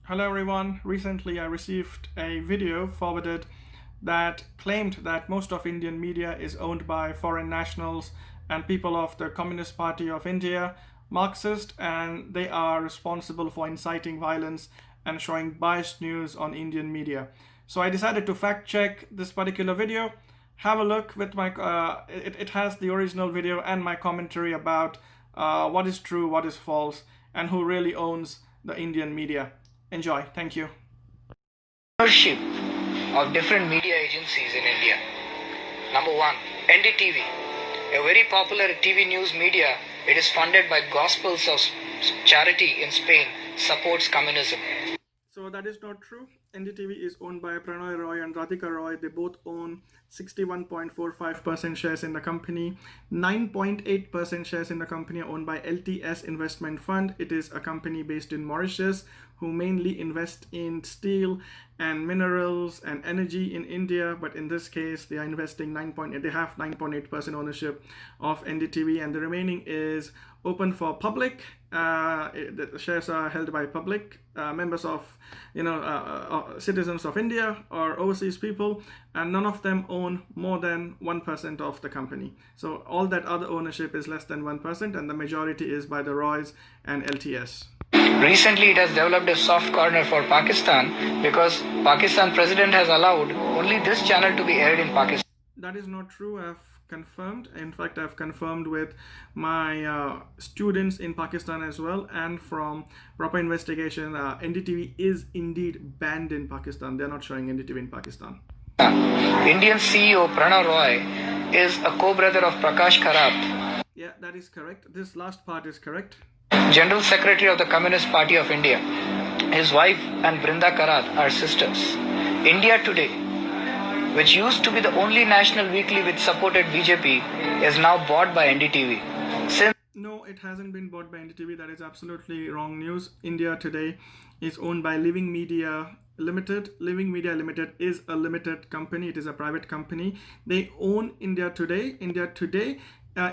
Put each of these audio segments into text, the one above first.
Hello everyone. Recently I received a video forwarded that claimed that most of Indian media is owned by foreign nationals and people of the Communist Party of India, Marxist, and they are responsible for inciting violence and showing biased news on Indian media. So I decided to fact check this particular video. Have a look with my it has the original video and my commentary about what is true, what is false, and who really owns the Indian media. Enjoy. Thank you. Ownership of different media agencies in India. Number one, NDTV, a very popular TV news media. It is funded by Gospels of Charity in Spain, supports communism. So that is not true. NDTV is owned by Pranay Roy and Radhika Roy. They both own 61.45% shares in the company. 9.8% shares in the company are owned by LTS Investment Fund. It is a company based in Mauritius who mainly invest in steel and minerals and energy in India. But in this case, they are investing they have 9.8% ownership of NDTV, and the remaining is open for public. The shares are held by public members of citizens of India or overseas people, and none of them own more than 1% of the company. So all that other ownership is less than 1%, and the majority is by the Roys and LTS. Recently, it has developed a soft corner for Pakistan because Pakistan president has allowed only this channel to be aired in Pakistan. That is not true. I've confirmed. In fact, I've confirmed with my students in Pakistan as well, and from proper investigation, NDTV is indeed banned in Pakistan. They're not showing NDTV in Pakistan. Indian CEO Pranay Roy is a co-brother of Prakash Karat. Yeah, that is correct. This last part is correct. General Secretary of the Communist Party of India. His wife and Brinda Karat are sisters. India Today, which used to be the only national weekly which supported BJP, is now bought by NDTV. No, it hasn't been bought by NDTV. That is absolutely wrong news. India Today is owned by Living Media Limited. Living Media Limited is a limited company. It is a private company. They own India Today. India Today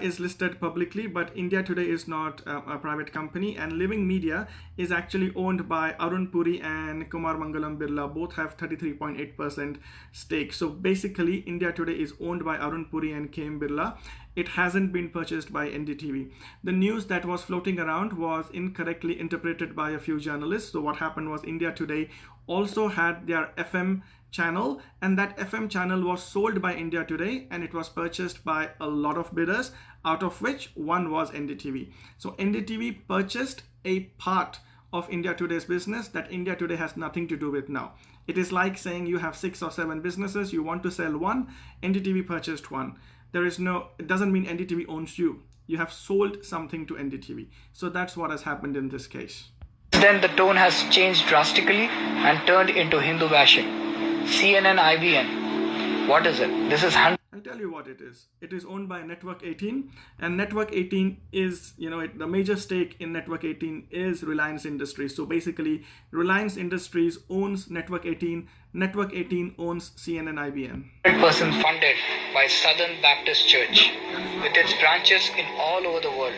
is listed publicly, but India Today is not a private company, and Living Media is actually owned by Arun Puri and Kumar Mangalam Birla. Both have 33.8% stake. So basically India Today is owned by Arun Puri and KM Birla. It hasn't been purchased by NDTV. The news that was floating around was incorrectly interpreted by a few journalists. So what happened was India Today also had their FM channel, and that FM channel was sold by India Today, and it was purchased by a lot of bidders, out of which one was NDTV. So NDTV purchased a part of India Today's business that India Today has nothing to do with now. It is like saying you have 6 or 7 businesses, you want to sell one, NDTV purchased one. It doesn't mean NDTV owns you. You have sold something to NDTV. So that's what has happened in this case. Then the tone has changed drastically and turned into Hindu bashing. CNNIBN. What is it? This is I'll tell you what it is. It is owned by Network 18, and Network 18 is, the major stake in Network 18 is Reliance Industries. So basically, Reliance Industries owns Network 18. Network 18 owns CNNIBN. 100% funded by Southern Baptist Church, with its branches in all over the world,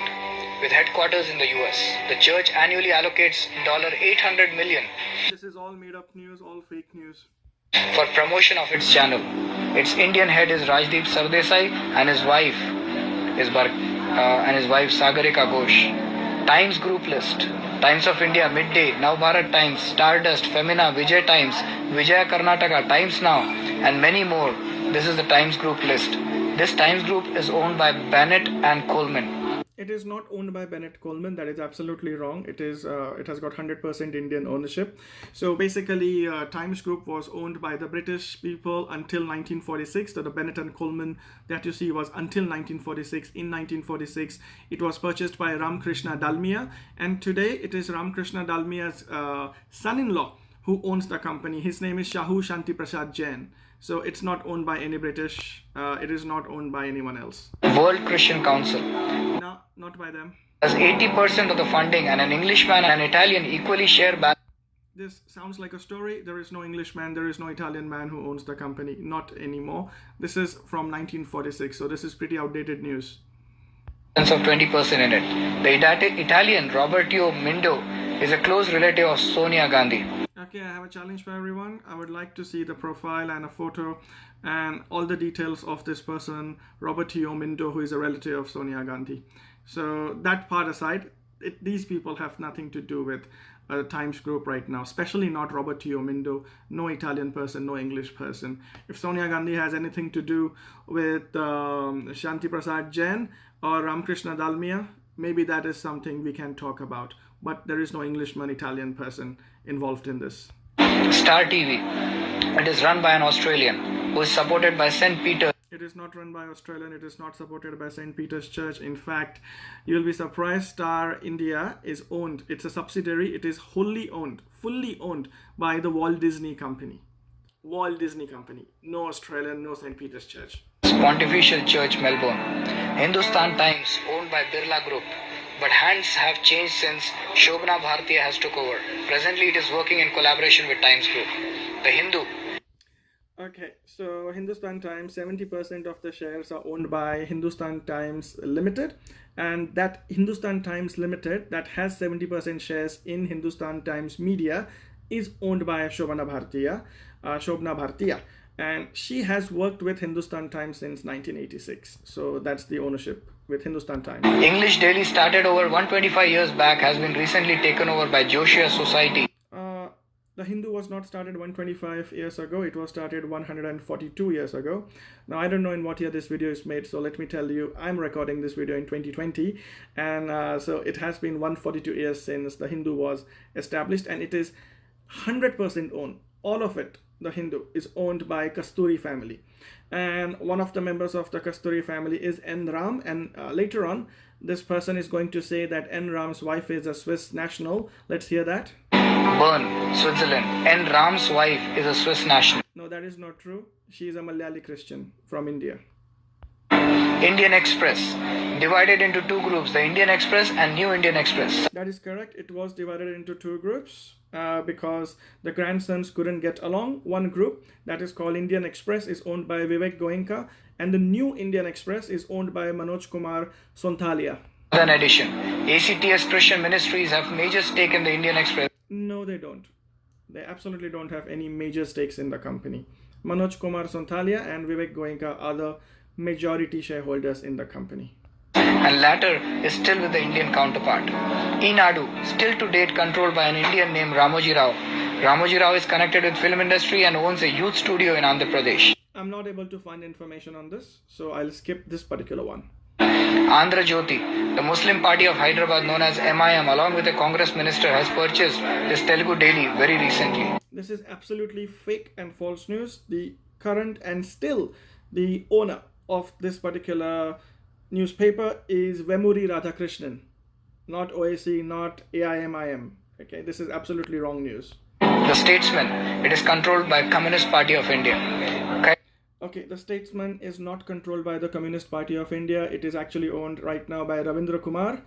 with headquarters in the US. The church annually allocates $800 million. This is all made up news, all fake news. For promotion of its channel. Its Indian head is Rajdeep Sardesai, and his wife is Sagarika Ghosh. Times Group list: Times of India, Midday, Navbharat Times, Stardust, Femina, Vijay Times, Vijaya Karnataka, Times Now, and many more. This is the Times Group list. This Times Group is owned by Bennett and Coleman. It is not owned by Bennett Coleman. That is absolutely wrong. It has got 100% Indian ownership. So basically, Times Group was owned by the British people until 1946. So the Bennett and Coleman that you see was until 1946. In 1946, it was purchased by Ramakrishna Dalmia, and today it is Ramakrishna Dalmia's son-in-law who owns the company. His name is Shahu Shanti Prasad Jain. So it's not owned by any British. It is not owned by anyone else. World Christian Council. No, not by them. As 80% of the funding, and an Englishman and an Italian equally share back. This sounds like a story. There is no Englishman, there is no Italian man who owns the company. Not anymore. This is from 1946. So this is pretty outdated news. Of 20% in it. The Italian Roberto Mindo is a close relative of Sonia Gandhi. Okay, I have a challenge for everyone. I would like to see the profile and a photo and all the details of this person, Robert T. Omindo, who is a relative of Sonia Gandhi. So that part aside, these people have nothing to do with Times Group right now, especially not Robert T. Omindo, no Italian person, no English person. If Sonia Gandhi has anything to do with Shanti Prasad Jain or Ramakrishna Dalmia, maybe that is something we can talk about. But there is no Englishman, Italian person involved in this. Star TV. It is run by an Australian who is supported by St. Peter. It is not run by Australian. It is not supported by St. Peter's Church. In fact, you'll be surprised, Star India is owned. It's a subsidiary. It is wholly owned, fully owned by the Walt Disney Company. Walt Disney Company. No Australian, no St. Peter's Church. Pontifical Church, Melbourne. Hindustan Times, owned by Birla Group. But hands have changed since Shobana Bhartiya has took over. Presently, it is working in collaboration with Times Group. The Hindu. Okay, so Hindustan Times, 70% of the shares are owned by Hindustan Times Limited, and that Hindustan Times Limited that has 70% shares in Hindustan Times Media is owned by Shobana Bhartiya, and she has worked with Hindustan Times since 1986. So that's the ownership with Hindustan Times. English Daily started over 125 years back, has been recently taken over by Joshua Society. The Hindu was not started 125 years ago. It was started 142 years ago. Now, I don't know in what year this video is made. So let me tell you, I'm recording this video in 2020. And so it has been 142 years since the Hindu was established. And it is 100% owned. All of it, the Hindu, is owned by Kasturi family. And one of the members of the Kasturi family is N. Ram. And later on, this person is going to say that N. Ram's wife is a Swiss national. Let's hear that. Bern, Switzerland. N. Ram's wife is a Swiss national. No, that is not true. She is a Malayali Christian from India. Indian Express. Divided into two groups, the Indian Express and New Indian Express. That is correct. It was divided into two groups because the grandsons couldn't get along. One group, that is called Indian Express, is owned by Vivek Goenka, and the New Indian Express is owned by Manoj Kumar Sonthalia. An addition. ACTS Christian Ministries have major stake in the Indian Express. No, they don't. They absolutely don't have any major stakes in the company. Manoj Kumar Sonthalia and Vivek Goenka are the majority shareholders in the company. And latter is still with the Indian counterpart. Enadu, still to date controlled by an Indian named Ramoji Rao. Ramoji Rao is connected with film industry and owns a youth studio in Andhra Pradesh. I'm not able to find information on this, so I'll skip this particular one. Andhrajyoti, the Muslim party of Hyderabad known as MIM, along with a Congress minister, has purchased this Telugu daily very recently. This is absolutely fake and false news. The current and still the owner of this particular newspaper is Vemuri Radhakrishnan, not OAC, not AIMIM. Okay, this is absolutely wrong news. The Statesman, it is controlled by Communist Party of India. Okay, the Statesman is not controlled by the Communist Party of India. It is actually owned right now by Ravindra Kumar.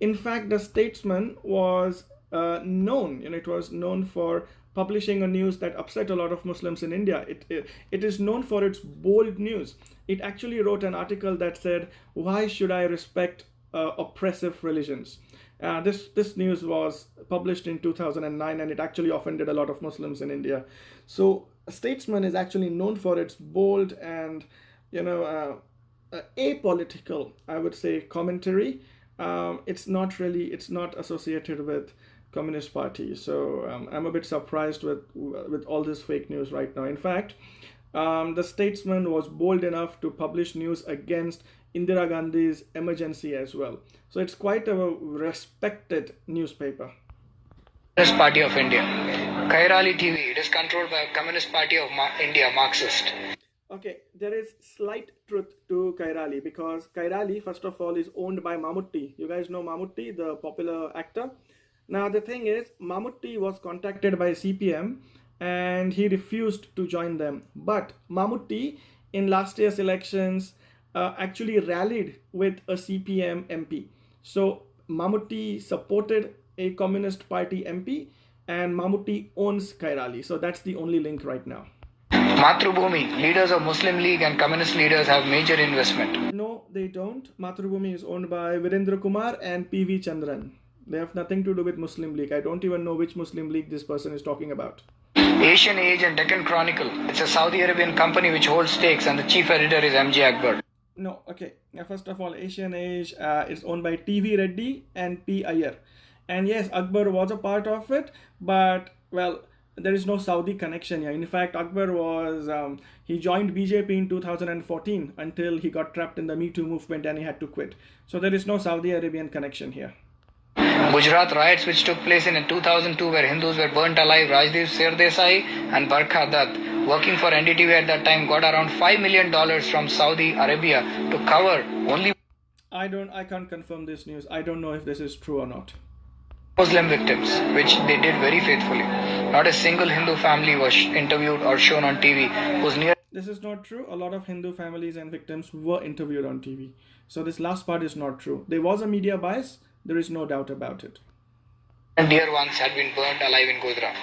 In fact, the Statesman was known, it was known for publishing a news that upset a lot of Muslims in India. It is known for its bold news. It actually wrote an article that said, "Why should I respect oppressive religions?" This news was published in 2009, and it actually offended a lot of Muslims in India. So Statesman is actually known for its bold and apolitical, I would say, commentary. It's not associated with Communist Party. So I'm a bit surprised with all this fake news right now. In fact, the Statesman was bold enough to publish news against Indira Gandhi's emergency as well. So it's quite a respected newspaper. Communist Party of India. Kairali TV, it is controlled by Communist Party of India, Marxist. Okay, there is slight truth to Kairali because Kairali, first of all, is owned by Mammootty. You guys know Mammootty, the popular actor. Now, the thing is, Mammootty was contacted by CPM and he refused to join them. But Mammootty, in last year's elections, actually rallied with a CPM MP. So Mammootty supported a Communist Party MP and Mammootty owns Kairali. So that's the only link right now. Mathrubhumi, leaders of Muslim League and communist leaders have major investment. No, they don't. Mathrubhumi is owned by Virendra Kumar and PV Chandran. They have nothing to do with Muslim League. I don't even know which Muslim League this person is talking about. Asian Age and Deccan Chronicle. It's a Saudi Arabian company which holds stakes, and the chief editor is MJ Akbar. No, okay. First of all, Asian Age is owned by TV Reddy and P. Iyer. And yes, Akbar was a part of it, but well, there is no Saudi connection here. In fact, Akbar was, he joined BJP in 2014 until he got trapped in the Me Too movement and he had to quit. So there is no Saudi Arabian connection here. Gujarat riots which took place in 2002 where Hindus were burnt alive. Rajdeep Sardesai and Barkha Dutt, working for NDTV at that time, got around $5 million from Saudi Arabia to cover only I can't confirm this news. I don't know if this is true or not. Muslim victims, which they did very faithfully. Not a single Hindu family was interviewed or shown on TV whose near. This is not true. A lot of Hindu families and victims were interviewed on TV. So this last part is not true. There was a media bias. There is no doubt about it. And dear ones had been burnt alive in Godhra.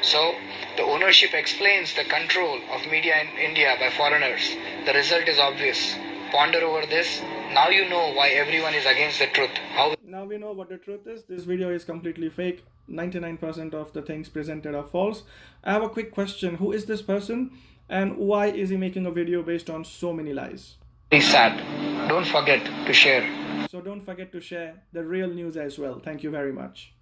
So the ownership explains the control of media in India by foreigners. The result is obvious. Ponder over this. Now you know why everyone is against the truth. Now we know what the truth is. This video is completely fake. 99% of the things presented are false. I have a quick question. Who is this person? And why is he making a video based on so many lies? Very sad. Don't forget to share. So don't forget to share the real news as well. Thank you very much.